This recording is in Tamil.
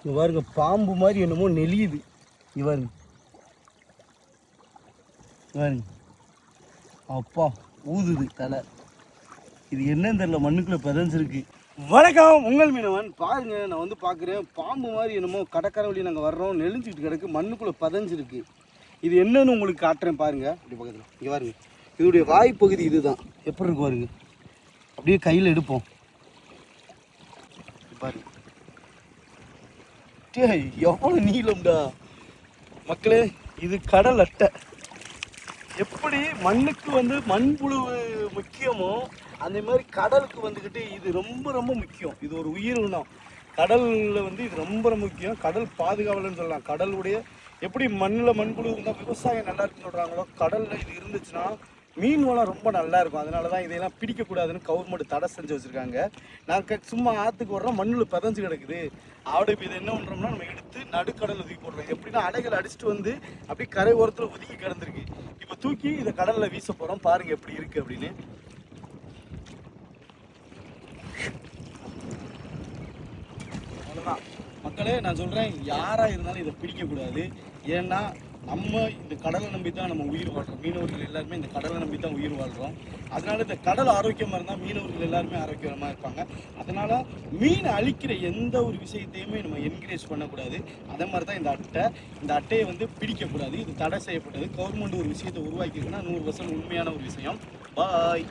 இங்கே பாருங்க, பாம்பு மாதிரி என்னமோ நெளியுது. இங்கே பாருங்க, பாருங்க, அப்பா ஊதுது தலை. இது என்னன்னு தெரியல, மண்ணுக்குள்ளே பிதஞ்சிருக்கு. வணக்கம், உங்கள் மீனவன். பாருங்க, நான் வந்து பார்க்குறேன், பாம்பு மாதிரி என்னமோ கடற்கரை வழி நாங்கள் வர்றோம், நெளிஞ்சிக்கிட்டு கிடக்கு, மண்ணுக்குள்ளே பதஞ்சிருக்கு. இது என்னன்னு உங்களுக்கு காட்டுறேன் பாருங்க. இப்படி பக்கத்தில் இங்கே பாருங்க, இதோடைய வாய்ப்பகுதி இதுதான். எப்படி இருக்கு பாருங்க, அப்படியே கையில் எடுப்போம் பாருங்க. எவ்வளோ நீளம்டா மக்களே. இது கடல் அட்டை. எப்படி மண்ணுக்கு வந்து மண்புழு முக்கியமோ அந்த மாதிரி கடலுக்கு வந்துக்கிட்டு இது ரொம்ப ரொம்ப முக்கியம். இது ஒரு உயிரினம். கடலில் வந்து இது ரொம்ப ரொம்ப முக்கியம். கடல் பாதுகாவலன்னு சொல்லலாம். கடலுடைய எப்படி மண்ணில் மண்புழு இருந்தால் விவசாயம் நல்லா இருக்குன்னு சொல்கிறாங்களோ, கடலில் இது இருந்துச்சுன்னா மீன் வளம் ரொம்ப நல்லா இருக்கும். அதனால தான் இதையெல்லாம் பிடிக்கக்கூடாதுன்னு கவர்மெண்ட் தடை செஞ்சு வச்சுருக்காங்க. நாங்கள் சும்மா ஆற்றுக்கு வர்றோம், மண்ணில் பதஞ்சு கிடக்குது. ஆடு இப்போ இதை என்ன பண்ணுறோம்னா, நம்ம எடுத்து நடுக்கடலில் ஒதுக்கி போடுறோம். எப்படின்னா அலைகள் அடிச்சுட்டு வந்து அப்படியே கரை ஓரத்தில் ஒதுக்கி கிடந்திருக்கு. இப்போ தூக்கி இதை கடலில் வீச போகிறோம். பாருங்கள் எப்படி இருக்குது அப்படின்னு. அவ்வளோதான் மக்களே, நான் சொல்கிறேன், யாராக இருந்தாலும் இதை பிடிக்கக்கூடாது. ஏன்னா நம்ம இந்த கடலை நம்பி தான் நம்ம உயிர் வாழ்கிறோம். மீனவர்கள் எல்லாருமே இந்த கடலை நம்பி தான் உயிர் வாழ்கிறோம். அதனால இந்த கடல் ஆரோக்கியமாக இருந்தால் மீனவர்கள் எல்லாருமே ஆரோக்கியமாக இருப்பாங்க. அதனால் மீன் அழிக்கிற எந்த ஒரு விஷயத்தையுமே நம்ம என்கரேஜ் பண்ணக்கூடாது. அதே மாதிரி தான் இந்த அட்டையை வந்து பிடிக்கக்கூடாது. இது தடை செய்யப்பட்டது. கவர்மெண்ட் ஒரு விஷயத்தை உருவாக்கியிருக்குன்னா 100% உண்மையான ஒரு விஷயம். பாய்.